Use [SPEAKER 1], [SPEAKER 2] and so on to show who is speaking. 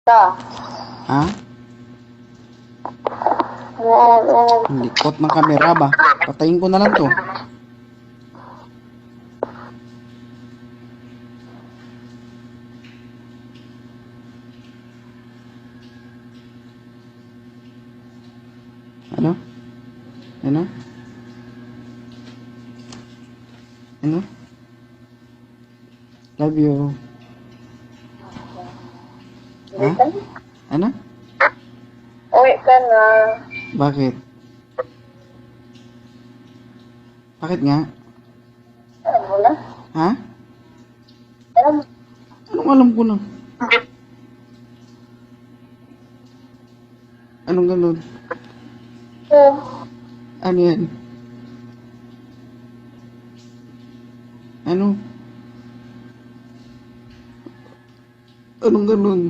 [SPEAKER 1] Ta.
[SPEAKER 2] Ha?
[SPEAKER 1] Oo.
[SPEAKER 2] Ang likot ng kamera ba? Patayin ko na lang to. Ano? Ano? Ano? Love you. Ha? Ano?
[SPEAKER 1] Uwi ka na.
[SPEAKER 2] Bakit? Bakit nga?
[SPEAKER 1] Alam mo na.
[SPEAKER 2] Ha?
[SPEAKER 1] Alam mo.
[SPEAKER 2] Anong alam ko na? Anong ganun?
[SPEAKER 1] Oo.
[SPEAKER 2] Ano yan? Ano? Anong ganun?